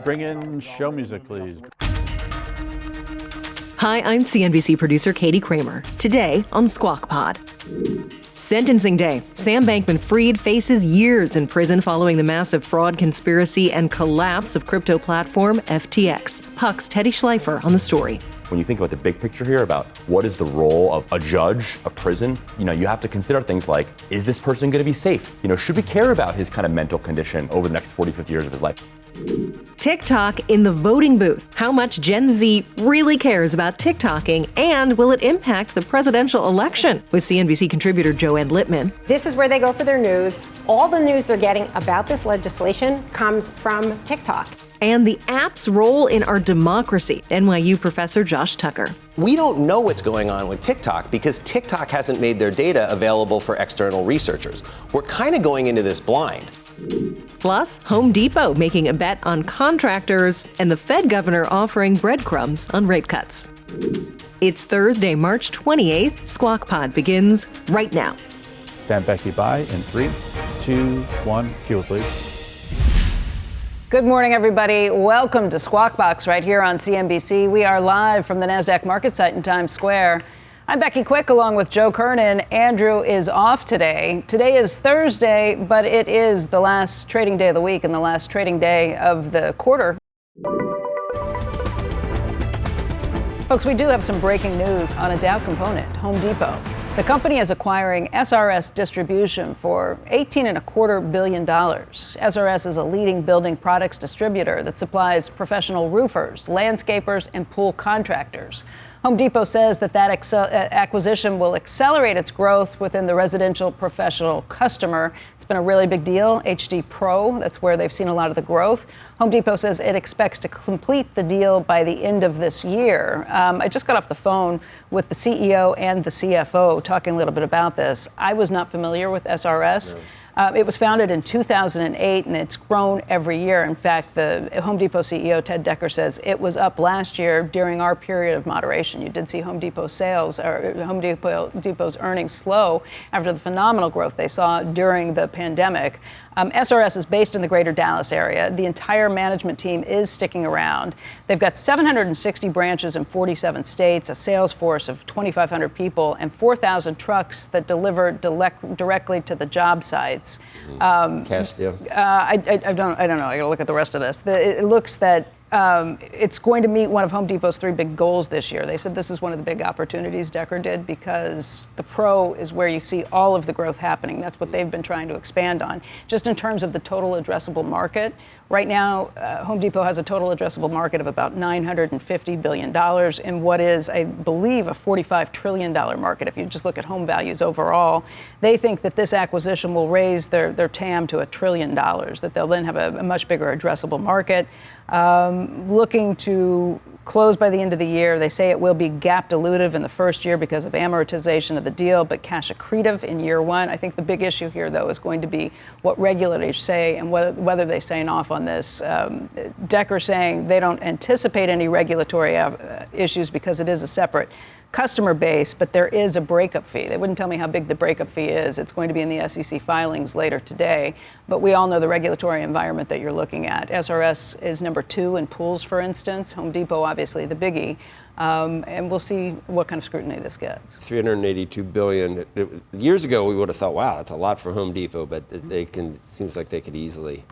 Bring in show music, please. Hi, I'm CNBC producer Katie Kramer. Today on Squawk Pod. Sentencing day. Sam Bankman-Fried faces years in prison following the massive fraud conspiracy and collapse of crypto platform FTX. Puck's Teddy Schleifer on the story. When you think about the big picture here about what is the role of a judge, a prison, you have to consider things like, is this person going to be safe? Should we care about his kind of mental condition over the next 40, 50 years of his life? TikTok in the voting booth. How much Gen Z really cares about TikToking, and will it impact the presidential election? With CNBC contributor Joanne Liesman. This is where they go for their news. All the news they're getting about this legislation comes from TikTok. And the app's role in our democracy. NYU professor Josh Tucker. We don't know what's going on with TikTok because TikTok hasn't made their data available for external researchers. We're kind of going into this blind. Plus, Home Depot making a bet on contractors and the Fed governor offering breadcrumbs on rate cuts. It's Thursday, March 28th. Squawk Pod begins right now. Stand Becky by in 3, 2, 1. Cue it, please. Good morning, everybody. Welcome to Squawk Box right here on CNBC. We are live from the NASDAQ market site in Times Square. I'm Becky Quick along with Joe Kernen. Andrew is off today. Today is Thursday, but it is the last trading day of the week and the last trading day of the quarter. Folks, we do have some breaking news on a Dow component, Home Depot. The company is acquiring SRS Distribution for $18.25 billion. SRS is a leading building products distributor that supplies professional roofers, landscapers, and pool contractors. Home Depot says that acquisition will accelerate its growth within the residential professional customer. It's been a really big deal. HD Pro, that's where they've seen a lot of the growth. Home Depot says it expects to complete the deal by the end of this year. I just got off the phone with the CEO and the CFO talking a little bit about this. I was not familiar with SRS. No. It was founded in 2008, and it's grown every year. In fact, the Home Depot CEO, Ted Decker, says it was up last year during our period of moderation. You did see Home Depot sales, or Home Depot's earnings slow after the phenomenal growth they saw during the pandemic. SRS is based in the greater Dallas area. The entire management team is sticking around. They've got 760 branches in 47 states, a sales force of 2,500 people, and 4,000 trucks that deliver directly to the job sites. Cash deal? I don't know. I got to look at the rest of this. It looks that it's going to meet one of Home Depot's 3 big goals this year. They said this is one of the big opportunities, Decker did, because the pro is where you see all of the growth happening. That's what they've been trying to expand on. Just in terms of the total addressable market, right now, Home Depot has a total addressable market of about $950 billion in what is, I believe, a $45 trillion market. If you just look at home values overall, they think that this acquisition will raise their TAM to $1 trillion, that they'll then have a much bigger addressable market. Looking to close by the end of the year. They say it will be GAAP dilutive in the first year because of amortization of the deal, but cash accretive in year one. I think the big issue here, though, is going to be what regulators say and whether they sign off on this. Decker saying they don't anticipate any regulatory issues because it is a separate customer base, but there is a breakup fee. They wouldn't tell me how big the breakup fee is. It's going to be in the SEC filings later today, but we all know the regulatory environment that you're looking at. SRS is number 2 in pools, for instance. Home Depot, obviously, the biggie. And we'll see what kind of scrutiny this gets. $382 billion. Years ago, we would have thought, wow, that's a lot for Home Depot, but it seems like they could easily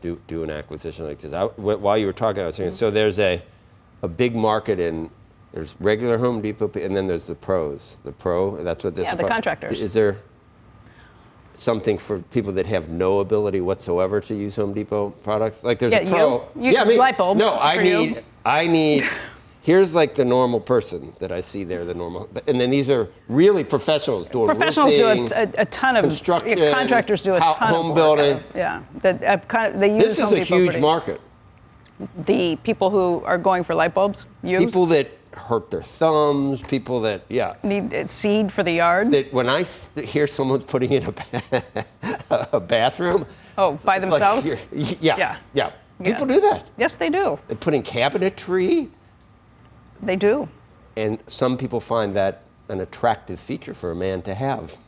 do an acquisition like this. While you were talking, I was saying, so there's a big market in. There's regular Home Depot, and then there's the pros. The pro, that's what this is. Yeah, the contractors. Is there something for people that have no ability whatsoever to use Home Depot products? Like there's a pro. Light bulbs. No, I need. Here's like the normal person that I see there, the normal. And then these are really professionals doing Professionals roofing, do a ton of construction. Contractors do a ton home of building. Yeah, they use this is a huge market. The people who are going for light bulbs, people that hurt their thumbs, people that need seed for the yard. That when I hear someone's putting in a bathroom, by themselves, like yeah. People do that. Yes, they do. They put in cabinetry. They do. And some people find that an attractive feature for a man to have.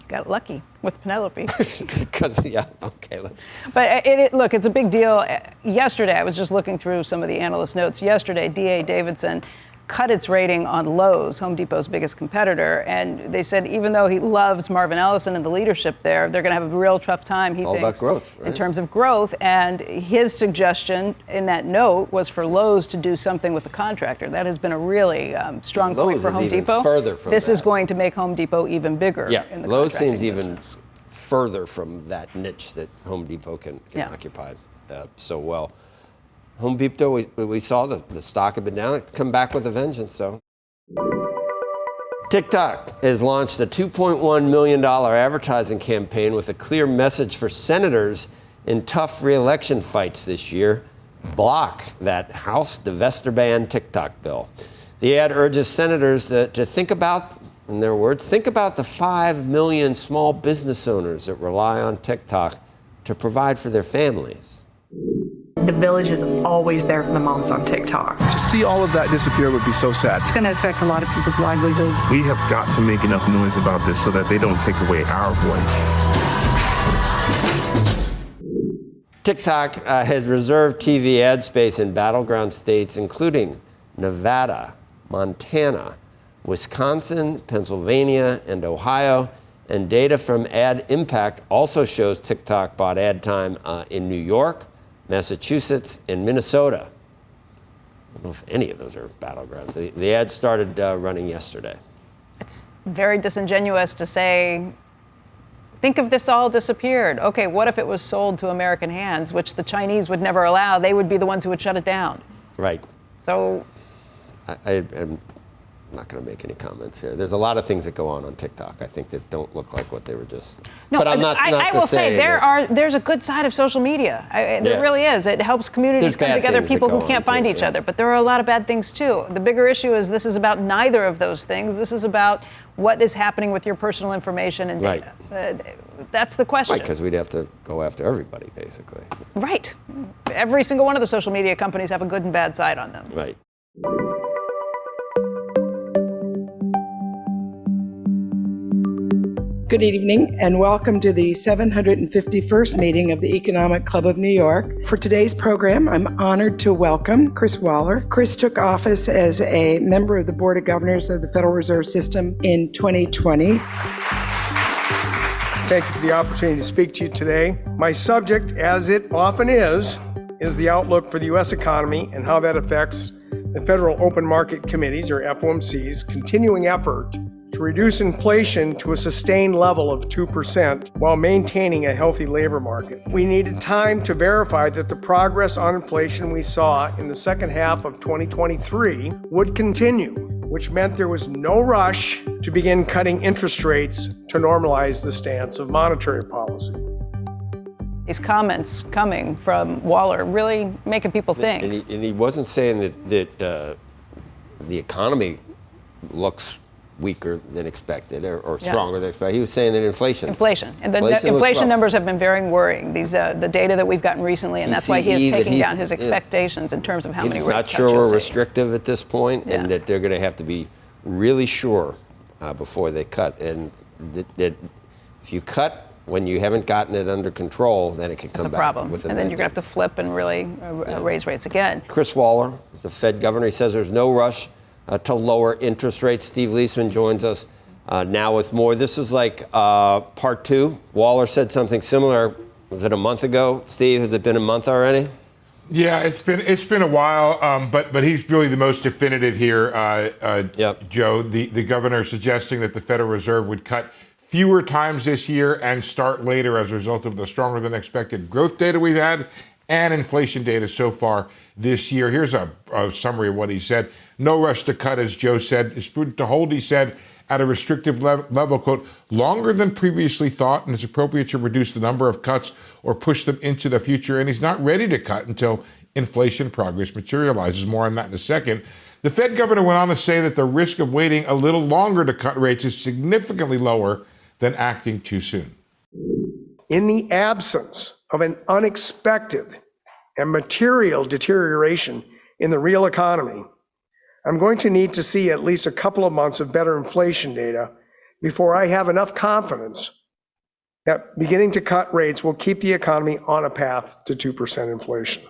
Got lucky with Penelope. Because, yeah, okay, let's. But look, it's a big deal. Yesterday, I was just looking through some of the analyst notes. Yesterday, D.A. Davidson cut its rating on Lowe's, Home Depot's biggest competitor. And they said even though he loves Marvin Ellison and the leadership there, they're going to have a real tough time, he all thinks, about growth, right? In terms of growth. And his suggestion in that note was for Lowe's to do something with the contractor. That has been a really strong point for Home Depot. Further from this that. is going to make Home Depot even bigger. Yeah, in the Lowe's contracting seems business. even further from that niche that Home Depot can occupy so well. Home Depot, we saw the stock had been down. It's come back with a vengeance, so. TikTok has launched a $2.1 million advertising campaign with a clear message for senators in tough re-election fights this year. Block that House divestiture ban TikTok bill. The ad urges senators to think about, in their words, think about the 5 million small business owners that rely on TikTok to provide for their families. The village is always there for the moms on TikTok. To see all of that disappear would be so sad. It's going to affect a lot of people's livelihoods. We have got to make enough noise about this so that they don't take away our voice. TikTok has reserved TV ad space in battleground states, including Nevada, Montana, Wisconsin, Pennsylvania, and Ohio. And data from Ad Impact also shows TikTok bought ad time in New York, Massachusetts, and Minnesota. I don't know if any of those are battlegrounds. The ad started running yesterday. It's very disingenuous to say, think if this all disappeared. Okay, what if it was sold to American hands, which the Chinese would never allow? They would be the ones who would shut it down. Right. So I'm not going to make any comments here. There's a lot of things that go on TikTok, I think, that don't look like what they were just. No, but I'm not. I will say there's a good side of social media. There really is. It helps communities come together, people who can't find each other. But there are a lot of bad things too. The bigger issue is this is about neither of those things. This is about what is happening with your personal information and data. That's the question. Right, because we'd have to go after everybody, basically. Right. Every single one of the social media companies have a good and bad side on them. Right. Good evening and welcome to the 751st meeting of the Economic Club of New York. For today's program, I'm honored to welcome Chris Waller. Chris took office as a member of the Board of Governors of the Federal Reserve System in 2020. Thank you for the opportunity to speak to you today. My subject, as it often is the outlook for the U.S. economy and how that affects the Federal Open Market Committee's, or FOMC's, continuing effort to reduce inflation to a sustained level of 2% while maintaining a healthy labor market. We needed time to verify that the progress on inflation we saw in the second half of 2023 would continue, which meant there was no rush to begin cutting interest rates to normalize the stance of monetary policy. These comments coming from Waller really making people think. And he wasn't saying that the economy looks weaker than expected or stronger than expected. He was saying that inflation. And the inflation numbers have been very worrying. These the data that we've gotten recently, and that's why he is taking down his expectations in terms of how many rate cuts. Not sure we're restrictive at this point, and that they're going to have to be really sure before they cut. And that if you cut when you haven't gotten it under control, then it can come back problem. with a and then you're going to have to flip and really raise rates again. Chris Waller, the Fed governor, he says there's no rush to lower interest rates. Steve Liesman joins us now with more. This is like part two. Waller said something similar. Was it a month ago? Steve, has it been a month already? Yeah, it's been a while, but he's really the most definitive here, Joe. The governor suggesting that the Federal Reserve would cut fewer times this year and start later as a result of the stronger than expected growth data we've had and inflation data so far this year. Here's a summary of what he said. No rush to cut, as Joe said. It's prudent to hold, he said, at a restrictive level, quote, longer than previously thought, and it's appropriate to reduce the number of cuts or push them into the future. And he's not ready to cut until inflation progress materializes. More on that in a second. The Fed governor went on to say that the risk of waiting a little longer to cut rates is significantly lower than acting too soon. In the absence of an unexpected and material deterioration in the real economy, I'm going to need to see at least a couple of months of better inflation data before I have enough confidence that beginning to cut rates will keep the economy on a path to 2% inflation.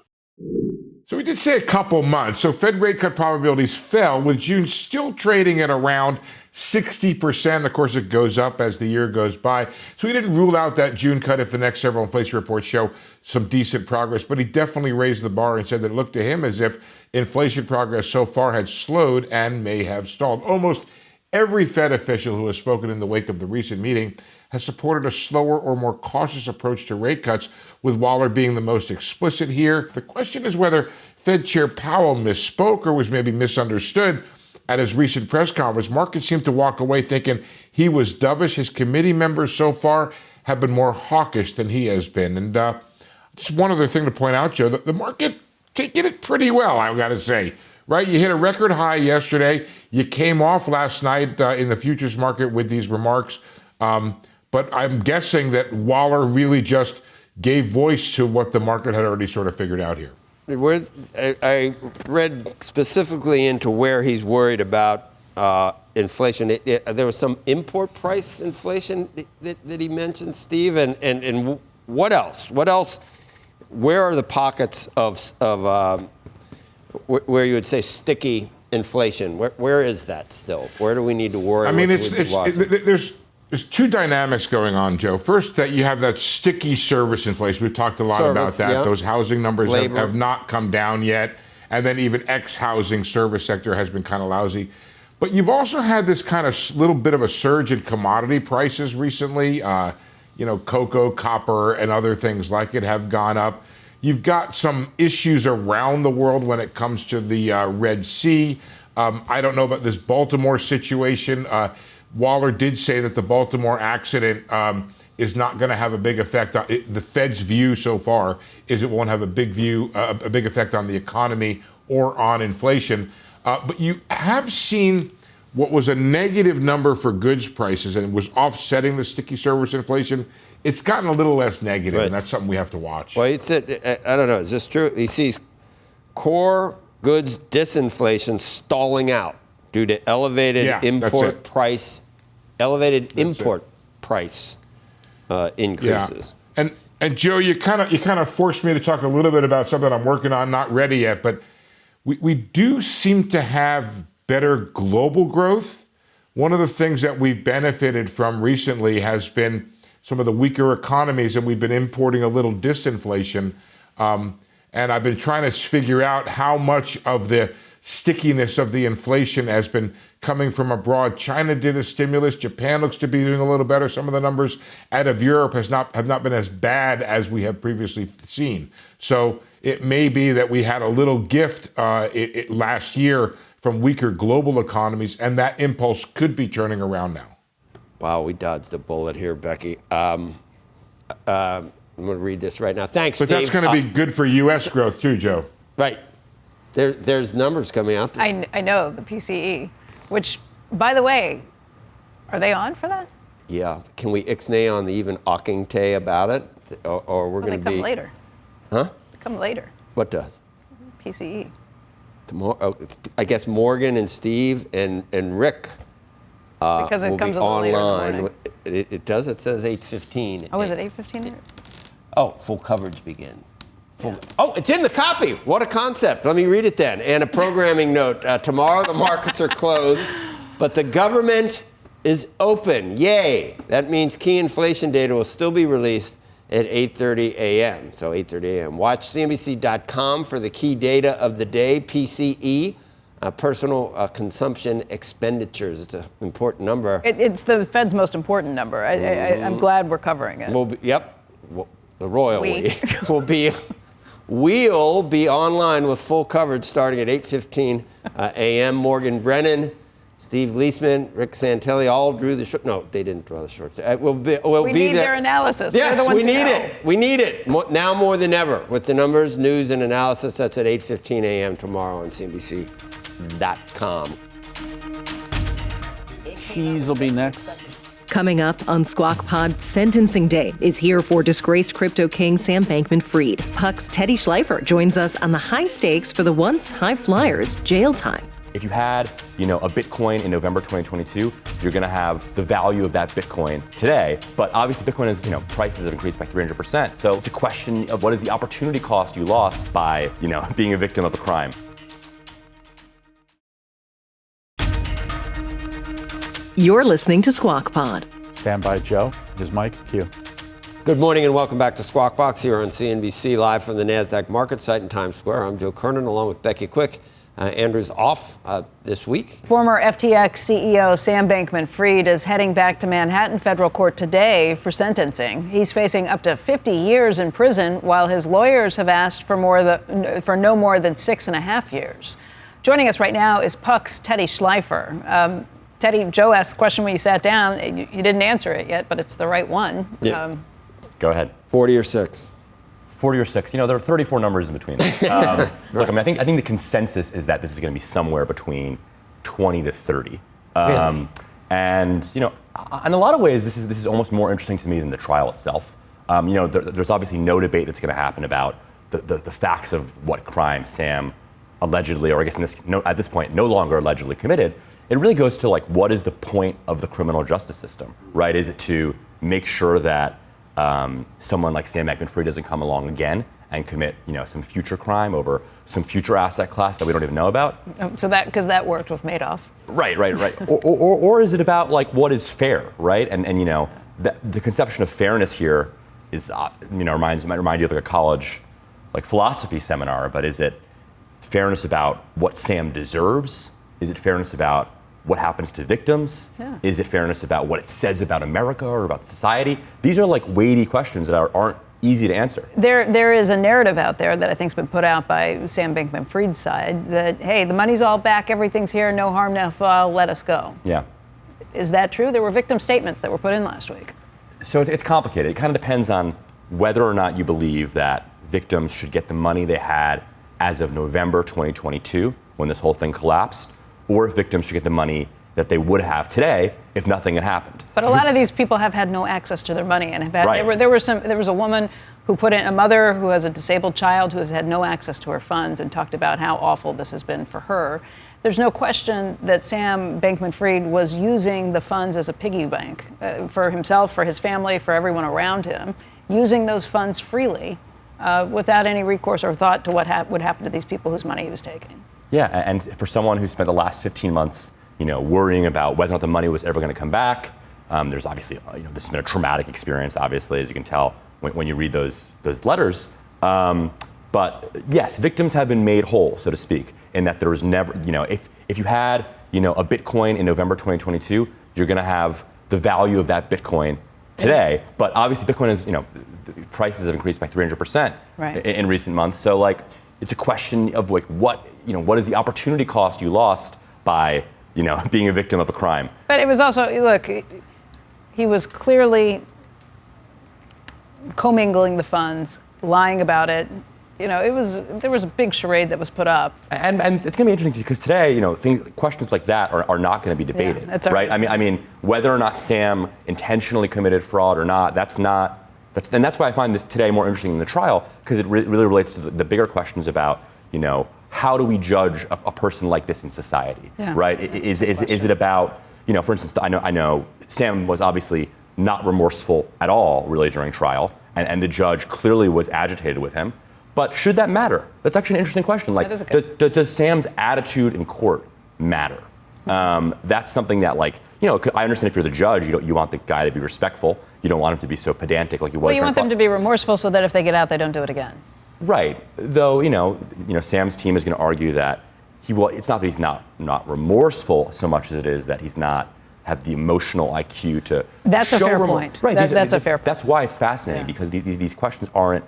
So we did say a couple months. So Fed rate cut probabilities fell, with June still trading at around 60%. Of course, it goes up as the year goes by. So he didn't rule out that June cut if the next several inflation reports show some decent progress. But he definitely raised the bar and said that it looked to him as if inflation progress so far had slowed and may have stalled. Almost every Fed official who has spoken in the wake of the recent meeting has supported a slower or more cautious approach to rate cuts, with Waller being the most explicit here. The question is whether Fed Chair Powell misspoke or was maybe misunderstood at his recent press conference. Markets seem to walk away thinking he was dovish. His committee members so far have been more hawkish than he has been. And just one other thing to point out, Joe, the market taking it pretty well, I've got to say. Right? You hit a record high yesterday. You came off last night in the futures market with these remarks. But I'm guessing that Waller really just gave voice to what the market had already sort of figured out here. I read specifically into where he's worried about inflation. There was some import price inflation that he mentioned, Steve. And what else? What else? Where are the pockets of where you would say sticky inflation? Where is that still? Where do we need to worry? I mean, there's two dynamics going on, Joe. First, that you have that sticky service inflation. We've talked a lot about that. Yeah. Those housing numbers have not come down yet. And then even ex-housing service sector has been kind of lousy. But you've also had this kind of little bit of a surge in commodity prices recently. Cocoa, copper, and other things like it have gone up. You've got some issues around the world when it comes to the Red Sea. I don't know about this Baltimore situation. Waller did say that the Baltimore accident is not going to have a big effect on it. The Fed's view so far is it won't have a big effect on the economy or on inflation. But you have seen what was a negative number for goods prices and was offsetting the sticky service inflation. It's gotten a little less negative, and that's something we have to watch. Well, I don't know. Is this true? He sees core goods disinflation stalling out due to elevated import price increases. Yeah. And Joe, you kind of forced me to talk a little bit about something I'm working on, not ready yet, but we do seem to have better global growth. One of the things that we've benefited from recently has been some of the weaker economies, and we've been importing a little disinflation. And I've been trying to figure out how much of the stickiness of the inflation has been coming from abroad. China did a stimulus. Japan looks to be doing a little better. Some of the numbers out of Europe have not been as bad as we have previously seen. So it may be that we had a little gift last year from weaker global economies, and that impulse could be turning around now. Wow, we dodged a bullet here, Becky. I'm going to read this right now. Thanks, Steve. But that's going to be good for U.S. growth too, Joe. Right. There's numbers coming out. I know, the PCE, which, by the way, are they on for that? Yeah. Can we ixnay on the even ockingtay about it? Or we're going to be... come later. Huh? They come later. What does? PCE. Tomorrow, I guess Morgan and Steve and Rick because it will comes be a little online. later. It does. It says 8:15. Oh, is it 8:15? Oh, full coverage begins. Oh, it's in the copy. What a concept. Let me read it then. And a programming note. Tomorrow the markets are closed, but the government is open. Yay. That means key inflation data will still be released at 8:30 a.m. So 8:30 a.m. Watch CNBC.com for the key data of the day, PCE, personal consumption expenditures. It's an important number. It's the Fed's most important number. I'm glad we're covering it. The royal we'll be online with full coverage starting at 8:15 a.m. Morgan Brennan, Steve Liesman, Rick Santelli all drew the short. No, they didn't draw the short. We need their analysis. Yes, we need it. We need it now more than ever with the numbers, news, and analysis. That's at 8:15 a.m. tomorrow on CNBC.com. Cheese will be next. Coming up on Squawk Pod, Sentencing Day is here for disgraced crypto king Sam Bankman-Fried. Puck's Teddy Schleifer joins us on the high stakes for the once high flyers, jail time. if you had, a Bitcoin in November 2022, you're going to have the value of that Bitcoin today. But obviously Bitcoin is, prices have increased by 300%. So it's a question of what is the opportunity cost you lost by, being a victim of a crime. You're listening to Squawk Pod. Stand by, Joe. Here's Mike. Q. Good morning and welcome back to Squawk Box here on CNBC, live from the NASDAQ market site in Times Square. I'm Joe Kernen along with Becky Quick. Andrew's off this week. Former FTX CEO Sam Bankman-Fried is heading back to Manhattan federal court today for sentencing. He's facing up to 50 years in prison, while his lawyers have asked for no more than 6.5 years. Joining us right now is Puck's Teddy Schleifer. Teddy, Joe asked the question when you sat down. You didn't answer it yet, but it's the right one. Yeah. Go ahead. 40 or 6. 40 or 6. There are 34 numbers in between. Look, I think the consensus is that this is going to be somewhere between 20 to 30. Really? And in a lot of ways, this is almost more interesting to me than the trial itself. There's obviously no debate that's going to happen about the facts of what crime Sam allegedly, or I guess at this point, no longer allegedly committed. It really goes to what is the point of the criminal justice system, right? Is it to make sure that someone like Sam Bankman-Fried doesn't come along again and commit, some future crime over some future asset class that we don't even know about? So because that worked with Madoff. Right. or is it about what is fair, right? And the conception of fairness here is, might remind you of a college philosophy seminar, but is it fairness about what Sam deserves? Is it fairness about what happens to victims? Yeah. Is it fairness about what it says about America or about society? These are weighty questions that aren't easy to answer. There is a narrative out there that I think's been put out by Sam Bankman-Fried's side that, hey, the money's all back, everything's here, no harm, no foul, let us go. Yeah. Is that true? There were victim statements that were put in last week. So it's complicated. It kind of depends on whether or not you believe that victims should get the money they had as of November 2022, when this whole thing collapsed, or if victims should get the money that they would have today if nothing had happened. But a lot of these people have had no access to their money and have had, right. there was a woman who put in, a mother who has a disabled child who has had no access to her funds, and talked about how awful this has been for her. There's no question that Sam Bankman-Fried was using the funds as a piggy bank for himself, for his family, for everyone around him, using those funds freely without any recourse or thought to what would happen to these people whose money he was taking. Yeah, and for someone who spent the last 15 months, worrying about whether or not the money was ever going to come back, there's obviously, this has been a traumatic experience, obviously, as you can tell when you read those letters. But yes, victims have been made whole, so to speak, in that there was never, if you had, a Bitcoin in November 2022, you're going to have the value of that Bitcoin today. But obviously, Bitcoin is, prices have increased by 300% in recent months. So it's a question of what is the opportunity cost you lost by, being a victim of a crime. But it was also, look, he was clearly commingling the funds, lying about it. There was a big charade that was put up. And it's going to be interesting because today, questions like that are not going to be debated, yeah, that's right? I mean, whether or not Sam intentionally committed fraud or not, that's why I find this today more interesting than the trial, because it really relates to the bigger questions about, how do we judge a person like this in society, right? Is it about, for instance, I know Sam was obviously not remorseful at all, really, during trial, and the judge clearly was agitated with him. But should that matter? That's actually an interesting question. Does Sam's attitude in court matter? That's something that, I understand if you're the judge, you want the guy to be respectful. You don't want him to be so pedantic like he was. Well, you want them to be remorseful so that if they get out, they don't do it again. Right. Though, Sam's team is going to argue that it's not that he's not remorseful so much as it is that he's not have the emotional IQ to. That's a fair point. Right. That's a fair point. That's why it's fascinating, because these questions aren't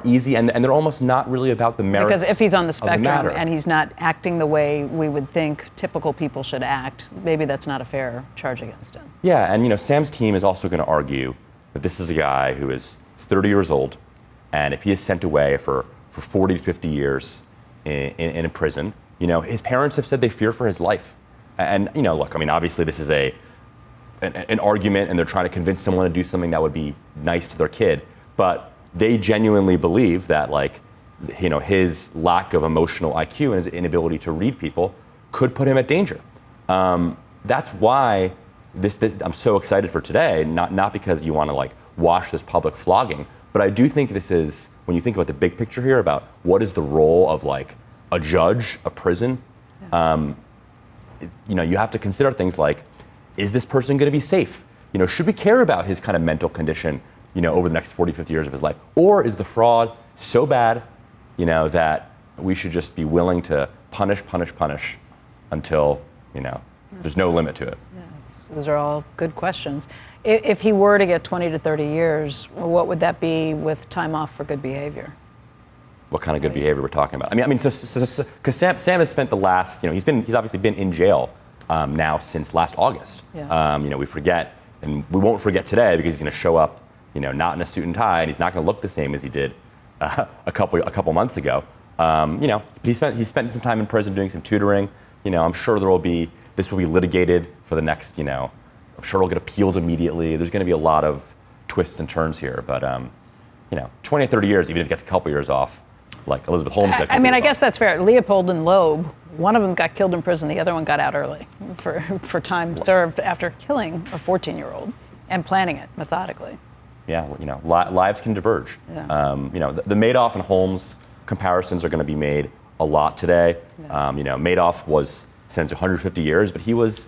easy, and they're almost not really about the merits. Because if he's on the spectrum of and he's not acting the way we would think typical people should act, maybe that's not a fair charge against him. Yeah, and Sam's team is also going to argue that this is a guy who is 30 years old, and if he is sent away for 40 to 50 years in a prison, his parents have said they fear for his life. And look, obviously this is an argument, and they're trying to convince someone to do something that would be nice to their kid, but they genuinely believe that his lack of emotional IQ and his inability to read people could put him at danger. That's why this I'm so excited for today, not because you want to like watch this public flogging, but I do think this is, when you think about the big picture here about what is the role of like a judge, a prison, you have to consider things like, is this person going to be safe? Should we care about his kind of mental condition, over the next 40, 50 years of his life? Or is the fraud so bad, that we should just be willing to punish until, there's no limit to it? Those are all good questions. If he were to get 20 to 30 years, what would that be with time off for good behavior? What kind of good behavior we're talking about? Because Sam has spent the last, he's obviously been in jail now since last August. Yeah. We forget, and we won't forget today because he's going to show up, not in a suit and tie, and he's not going to look the same as he did a couple months ago. He spent some time in prison doing some tutoring. I'm sure this will be litigated for the next, I'm sure it'll get appealed immediately. There's going to be a lot of twists and turns here, but 20, 30 years, even if he gets a couple years off, like Elizabeth Holmes got. I guess that's fair. Leopold and Loeb, one of them got killed in prison, the other one got out early for time served after killing a 14-year-old and planning it methodically. Yeah, lives can diverge. Yeah. The Madoff and Holmes comparisons are going to be made a lot today. Yeah. Madoff was sentenced to 150 years, but he was,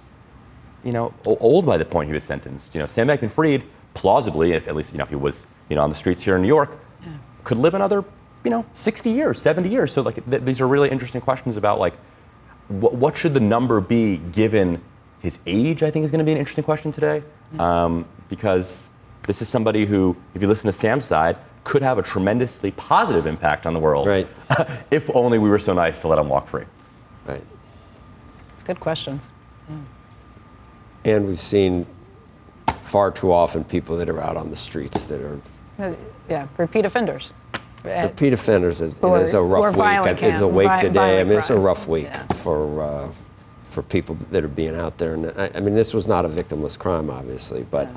old by the point he was sentenced. Sam Bankman-Fried, plausibly, if he was, on the streets here in New York, could live another, 60 years, 70 years. So these are really interesting questions about what should the number be given his age, I think is going to be an interesting question today. Because this is somebody who, if you listen to Sam's side, could have a tremendously positive impact on the world. Right. If only we were so nice to let him walk free. Right. It's good questions. And we've seen far too often people that are out on the streets that are repeat offenders. Repeat offenders is a rough week. It's a wake today. It's a rough week for people that are being out there. And this was not a victimless crime, obviously, but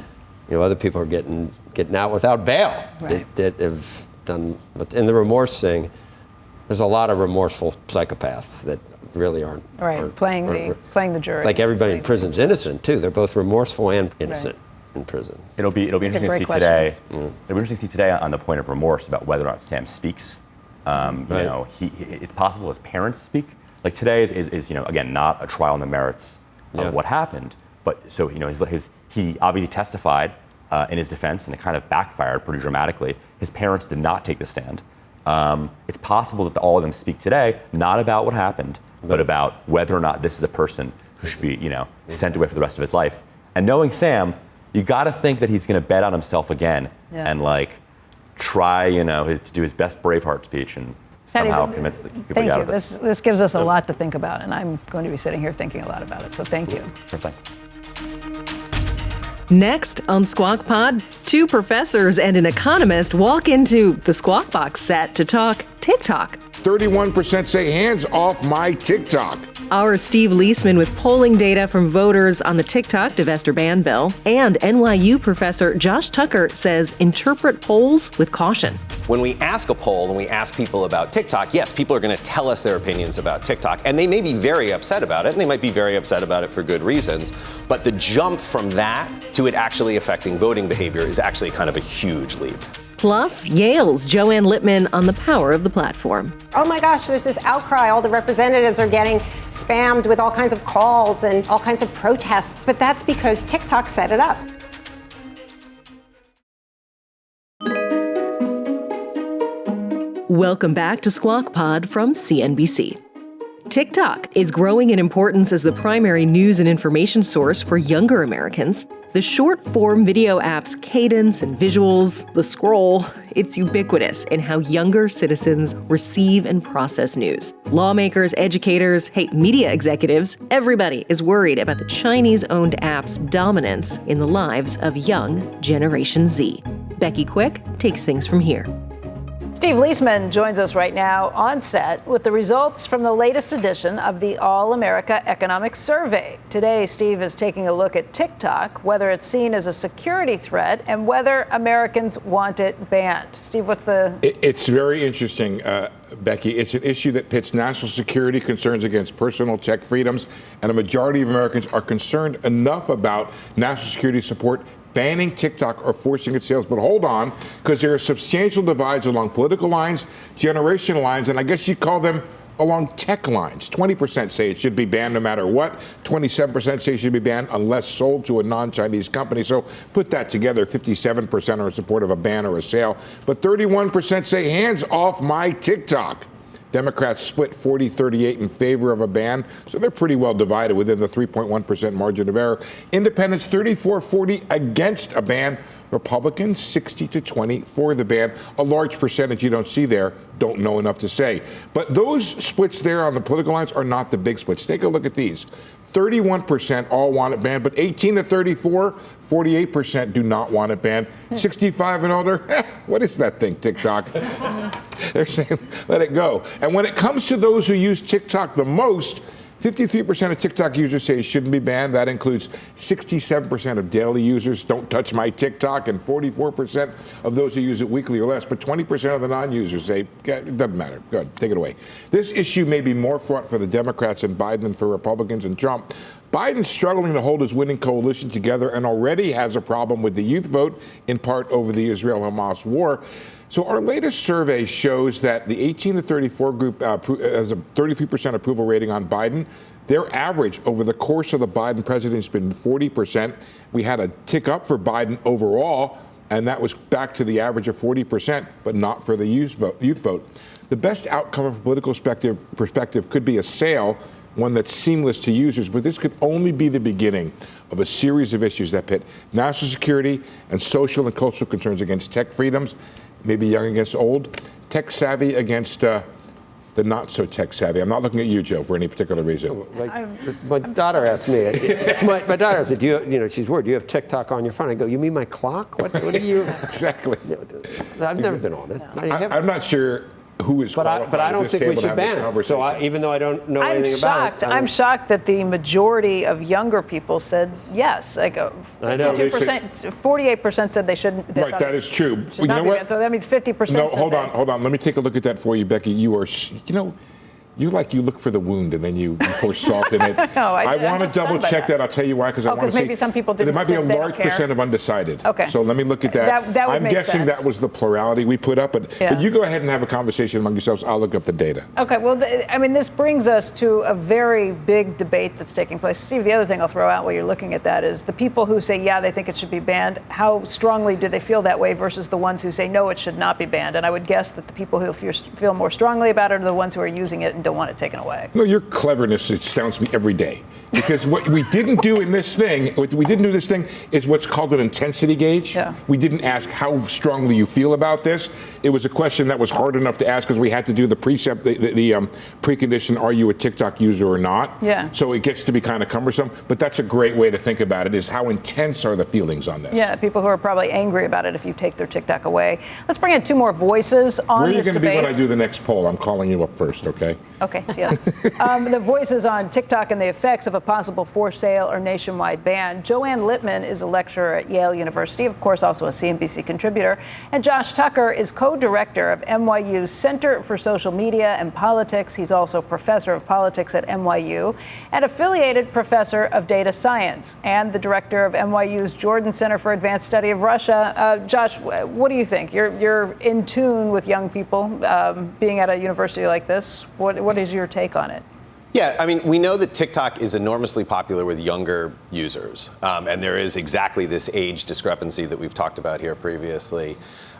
other people are getting out without bail that have done. But in the remorse thing, there's a lot of remorseful psychopaths that really aren't. Right, playing the jury. It's like everybody in prison's innocent too. They're both remorseful and innocent. In prison. It'll be interesting to see today. It'll be interesting to see today on the point of remorse about whether or not Sam speaks. It's possible his parents speak. Like today is again not a trial on the merits of what happened, but so he obviously testified in his defense, and it kind of backfired pretty dramatically. His parents did not take the stand. It's possible that all of them speak today, not about what happened, but about whether or not this is a person who should be sent away for the rest of his life. And knowing Sam, you got to think that he's going to bet on himself again and try, to do his best Braveheart speech and somehow convince the people to get out of this. This gives us a lot to think about, and I'm going to be sitting here thinking a lot about it. So thank you. Sure thing. Next on Squawk Pod, two professors and an economist walk into the Squawk Box set to talk TikTok. 31% say hands off my TikTok. Our Steve Liesman with polling data from voters on the TikTok divestiture ban bill. And NYU professor Josh Tucker says interpret polls with caution. When we ask a poll and we ask people about TikTok, yes, people are going to tell us their opinions about TikTok, and they may be very upset about it, and they might be very upset about it for good reasons. But the jump from that to it actually affecting voting behavior is actually kind of a huge leap. Plus, Yale's Joanne Lippman on the power of the platform. Oh my gosh, there's this outcry. All the representatives are getting spammed with all kinds of calls and all kinds of protests, but that's because TikTok set it up. Welcome back to Squawk Pod from CNBC. TikTok is growing in importance as the primary news and information source for younger Americans. The short-form video app's cadence and visuals, the scroll, it's ubiquitous in how younger citizens receive and process news. Lawmakers, educators, media executives, everybody is worried about the Chinese-owned app's dominance in the lives of young Generation Z. Becky Quick takes things from here. Steve Liesman joins us right now on set with the results from the latest edition of the All-America Economic Survey. Today, Steve is taking a look at TikTok, whether it's seen as a security threat and whether Americans want it banned. Steve, what's the... It's very interesting, Becky. It's an issue that pits national security concerns against personal tech freedoms, and a majority of Americans are concerned enough about national security support banning TikTok or forcing its sales. But hold on, because there are substantial divides along political lines, generational lines, and I guess you call them along tech lines. 20% say it should be banned no matter what. 27% say it should be banned unless sold to a non-Chinese company. So put that together, 57% are in support of a ban or a sale. But 31% say hands off my TikTok. Democrats split 40-38 in favor of a ban, so they're pretty well divided within the 3.1% margin of error. Independents 34-40 against a ban. Republicans 60-20 for the ban. A large percentage you don't see there don't know enough to say. But those splits there on the political lines are not the big splits. Take a look at these. 31% all want it banned, but 18 to 34, 48% do not want it banned. 65 and older, what is that thing, TikTok? They're saying, let it go. And when it comes to those who use TikTok the most, 53% of TikTok users say it shouldn't be banned. That includes 67% of daily users don't touch my TikTok, and 44% of those who use it weekly or less. But 20% of the non-users say, it doesn't matter. Go ahead, take it away. This issue may be more fraught for the Democrats and Biden than for Republicans and Trump. Biden's struggling to hold his winning coalition together and already has a problem with the youth vote, in part over the Israel-Hamas war. So our latest survey shows that the 18 to 34 group has a 33% approval rating on Biden. Their average over the course of the Biden presidency has been 40%. We had a tick up for Biden overall, and that was back to the average of 40%, but not for the youth vote. The best outcome from a political perspective could be a sale, one that's seamless to users, but this could only be the beginning of a series of issues that pit national security and social and cultural concerns against tech freedoms, maybe young against old, tech savvy against the not so tech savvy. I'm not looking at you, Joe, for any particular reason. My daughter asked me. My daughter said, she's worried. Do you have TikTok on your phone? I go, you mean my clock? What are you? Exactly. I've never been on it. I'm not sure who is qualified. But I don't think we should ban it. So even though I don't know anything about it. I'm shocked that the majority of younger people said yes. Like 52%, 48% said they shouldn't. Right, that is true. You know what? So that means 50%. No, hold on. Let me take a look at that for you, Becky. You are, you look for the wound and then you pour salt in it. No, I want to double check that. I'll tell you why, because I want to see. Maybe some people didn't. There might be a large percent of undecided. Okay. So let me look at that. That would I'm make guessing sense. that was the plurality we put up, but you go ahead and have a conversation among yourselves. I'll look up the data. Okay. Well, this brings us to a very big debate that's taking place. Steve, the other thing I'll throw out while you're looking at that is the people who say, yeah, they think it should be banned. How strongly do they feel that way versus the ones who say, no, it should not be banned? And I would guess that the people who feel more strongly about it are the ones who are using it and don't want it taken away. No, your cleverness astounds me every day. Because what we didn't do in this thing, is what's called an intensity gauge. Yeah. We didn't ask how strongly you feel about this. It was a question that was hard enough to ask because we had to do the precondition, are you a TikTok user or not? Yeah. So it gets to be kind of cumbersome. But that's a great way to think about it, is how intense are the feelings on this? Yeah, people who are probably angry about it if you take their TikTok away. Let's bring in two more voices on this debate. Where are you going to be when I do the next poll? I'm calling you up first, okay? Okay, deal. The voices on TikTok and the effects of a possible forced sale or nationwide ban. Joanne Littman is a lecturer at Yale University, of course, also a CNBC contributor. And Josh Tucker is co-director of NYU's Center for Social Media and Politics. He's also professor of politics at NYU and affiliated professor of data science and the director of NYU's Jordan Center for Advanced Study of Russia. Josh, what do you think? You're in tune with young people being at a university like this. What is your take on it? Yeah, we know that TikTok is enormously popular with younger users, and there is exactly this age discrepancy that we've talked about here previously.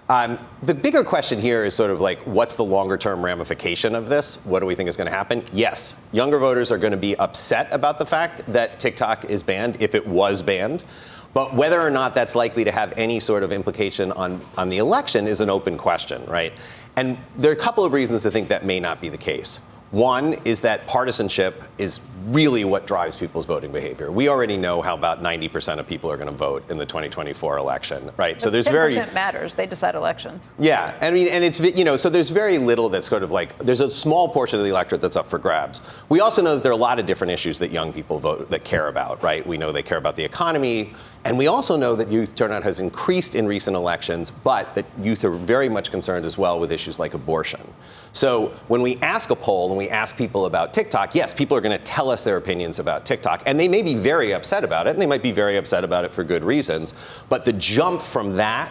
The bigger question here is sort of like, what's the longer term ramification of this? What do we think is going to happen? Yes, younger voters are going to be upset about the fact that TikTok is banned, if it was banned. But whether or not that's likely to have any sort of implication on the election is an open question, right? And there are a couple of reasons to think that may not be the case. One is that partisanship is really what drives people's voting behavior. We already know how about 90% of people are going to vote in the 2024 election, right? But so there's 10% matters. They decide elections. Yeah, I mean, and it's, so there's very little that's sort of like, there's a small portion of the electorate that's up for grabs. We also know that there are a lot of different issues that young people vote that care about, right? We know they care about the economy, and we also know that youth turnout has increased in recent elections, but that youth are very much concerned as well with issues like abortion. So when we ask a poll and we ask people about TikTok, yes, people are going to tell us their opinions about TikTok, and they may be very upset about it, and they might be very upset about it for good reasons, but the jump from that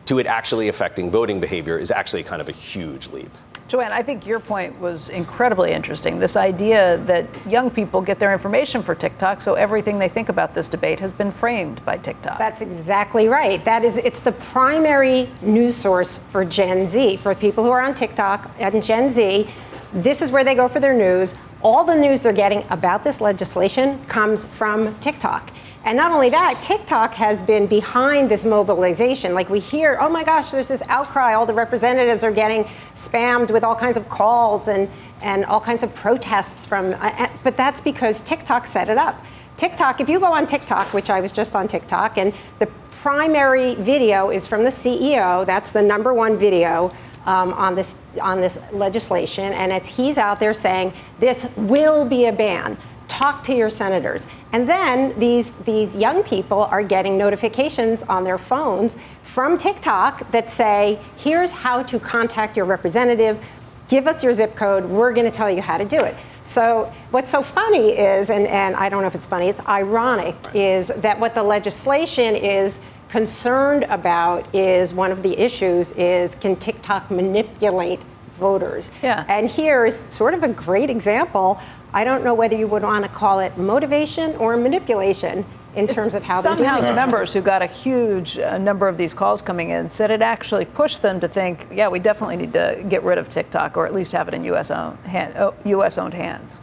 to it actually affecting voting behavior is actually kind of a huge leap. Joanne, I think your point was incredibly interesting. This idea that young people get their information for TikTok, so everything they think about this debate has been framed by TikTok. That's exactly right. It's the primary news source for Gen Z, for people who are on TikTok and Gen Z. This is where they go for their news. All the news they're getting about this legislation comes from TikTok. And not only that, TikTok has been behind this mobilization. Like we hear, oh my gosh, there's this outcry. All the representatives are getting spammed with all kinds of calls and all kinds of protests from, but that's because TikTok set it up. TikTok, if you go on TikTok, which I was just on TikTok, and the primary video is from the CEO, that's the number one video on this legislation, and he's out there saying this will be a ban. Talk to your senators. And then these young people are getting notifications on their phones from TikTok that say, here's how to contact your representative. Give us your zip code. We're going to tell you how to do it. So what's so funny is, and I don't know if it's funny, it's ironic, is that what the legislation is concerned about is one of the issues is, can TikTok manipulate voters? Yeah. And here is sort of a great example. I don't know whether you would want to call it motivation or manipulation in terms of how they're doing it. Some House members who got a huge number of these calls coming in said it actually pushed them to think, yeah, we definitely need to get rid of TikTok or at least have it in U.S.-owned hands.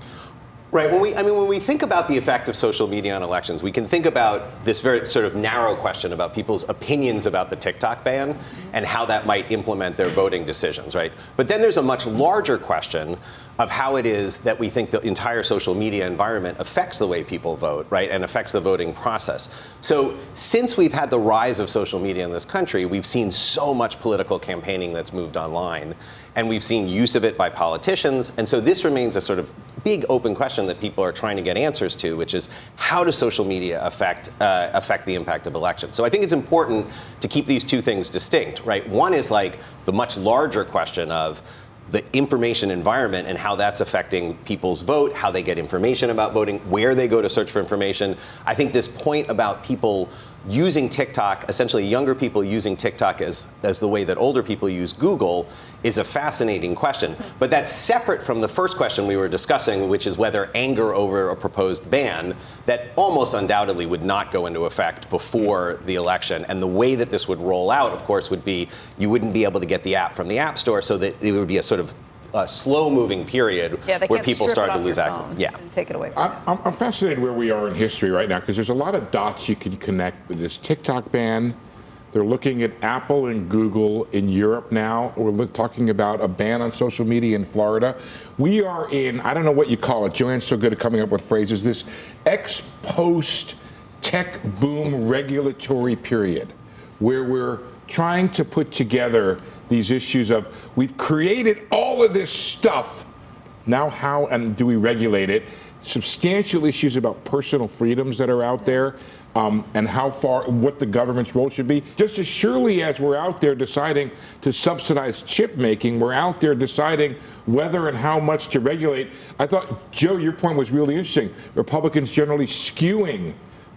Right. When we think about the effect of social media on elections, we can think about this very sort of narrow question about people's opinions about the TikTok ban and how that might implement their voting decisions, right? But then there's a much larger question of how it is that we think the entire social media environment affects the way people vote, right, and affects the voting process. So since we've had the rise of social media in this country, we've seen so much political campaigning that's moved online, and we've seen use of it by politicians. And so this remains a sort of big open question that people are trying to get answers to, which is how does social media affect the impact of elections? So I think it's important to keep these two things distinct, right? One is like the much larger question of the information environment and how that's affecting people's vote, how they get information about voting, where they go to search for information. I think this point about people using TikTok, essentially younger people using TikTok as the way that older people use Google, is a fascinating question. But that's separate from the first question we were discussing, which is whether anger over a proposed ban that almost undoubtedly would not go into effect before the election. And the way that this would roll out, of course, would be you wouldn't be able to get the app from the App Store, so that it would be a sort of a slow-moving period where people started to lose access. Yeah, and take it away from them. I'm fascinated where we are in history right now because there's a lot of dots you can connect with this TikTok ban. They're looking at Apple and Google in Europe now. We're talking about a ban on social media in Florida. We are in, I don't know what you call it. Joanne's so good at coming up with phrases. This ex-post tech boom regulatory period where we're trying to put together these issues of we've created all of this stuff. Now how and do we regulate it? Substantial issues about personal freedoms that are out there and how far, what the government's role should be. Just as surely as we're out there deciding to subsidize chip making, we're out there deciding whether and how much to regulate. I thought, Joe, your point was really interesting. Republicans generally skewing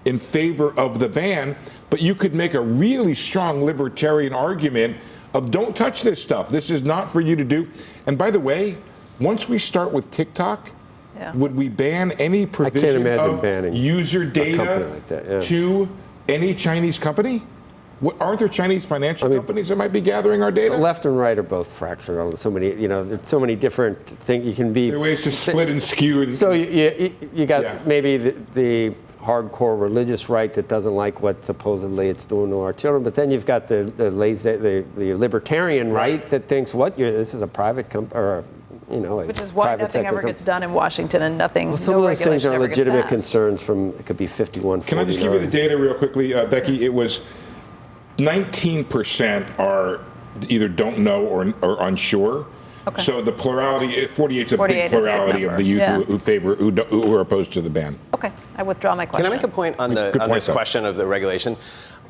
in favor of the ban, but you could make a really strong libertarian argument of don't touch this stuff. This is not for you to do. And by the way, once we start with TikTok, would we ban any provision of user data like that, to any Chinese company? Aren't there Chinese financial companies that might be gathering our data? Left and right are both fractured on so many, there's so many different things you can be. There are ways to split and skew. So you got maybe the hardcore religious right that doesn't like what supposedly it's doing to our children, but then you've got the libertarian right that thinks this is a private company or like which is why private nothing sector ever gets done in Washington, and nothing. Well, some no of those things regulation are ever gets legitimate passed. concerns from, it could be 51. Can I just give you the data real quickly, Becky? It was 19% are either don't know or unsure. Okay. So the plurality, 48 is a 48 big is a big plurality of number. the youth Yeah. who are opposed to the ban. Okay, I withdraw my question. Can I make a point on this question of the regulation?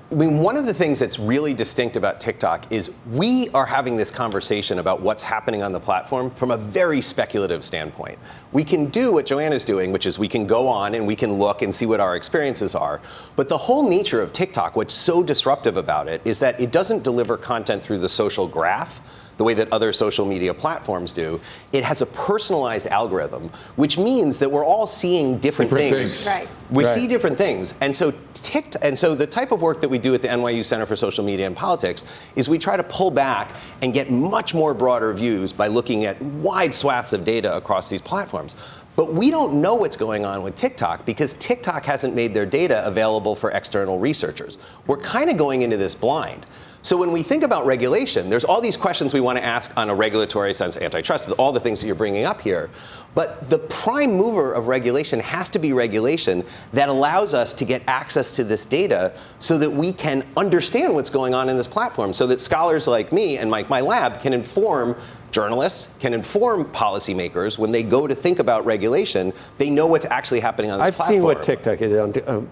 I mean, one of the things that's really distinct about TikTok is we are having this conversation about what's happening on the platform from a very speculative standpoint. We can do what Joanna's doing, which is we can go on and we can look and see what our experiences are. But the whole nature of TikTok, what's so disruptive about it, is that it doesn't deliver content through the social graph the way that other social media platforms do. It has a personalized algorithm, which means that we're all seeing different things. Right. We see different things. And so the type of work that we do at the NYU Center for Social Media and Politics is we try to pull back and get much more broader views by looking at wide swaths of data across these platforms. But we don't know what's going on with TikTok because TikTok hasn't made their data available for external researchers. We're kind of going into this blind. So when we think about regulation, there's all these questions we want to ask on a regulatory sense, antitrust, all the things that you're bringing up here. But the prime mover of regulation has to be regulation that allows us to get access to this data so that we can understand what's going on in this platform, so that scholars like me and my lab can inform journalists, can inform policymakers when they go to think about regulation. They know what's actually happening on this platform. I've seen what TikTok is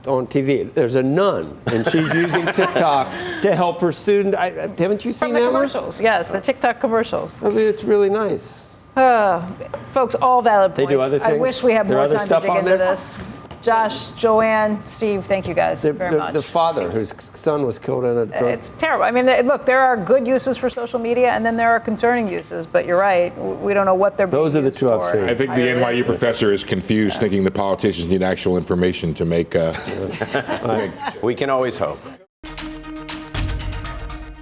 on TV. There's a nun, and she's using TikTok to help her student. Haven't you seen From the that commercials, yes, the TikTok commercials. I mean, it's really nice. Folks, all valid points. They do other things? I wish we had There more other time stuff to dig on into there? this. Josh, Joanne, Steve, thank you guys very much. The father whose son was killed in a drug. It's terrible. I mean, look, there are good uses for social media, and then there are concerning uses. But you're right. We don't know what they're being Those are the used two I've for. seen. I think the NYU professor is confused, thinking the politicians need actual information to make. We can always hope.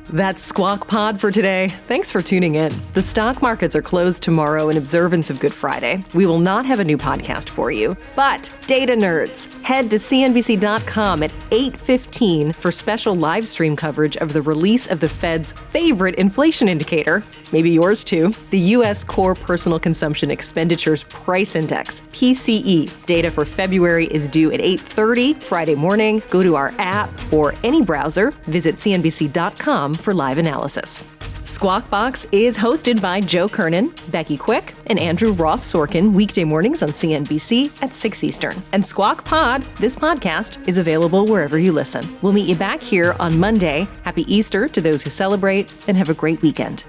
That's Squawk Pod for today. Thanks for tuning in. The stock markets are closed tomorrow in observance of Good Friday. We will not have a new podcast for you. But data nerds, head to CNBC.com at 8:15 for special live stream coverage of the release of the Fed's favorite inflation indicator, maybe yours too, the U.S. Core Personal Consumption Expenditures Price Index, PCE. Data for February is due at 8:30 Friday morning. Go to our app or any browser. Visit CNBC.com for live analysis. Squawk Box is hosted by Joe Kernen, Becky Quick, and Andrew Ross Sorkin weekday mornings on CNBC at 6 Eastern. And Squawk Pod, this podcast, is available wherever you listen. We'll meet you back here on Monday. Happy Easter to those who celebrate, and have a great weekend.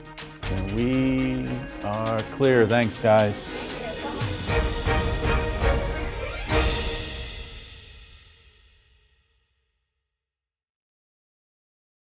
And we are clear. Thanks, guys.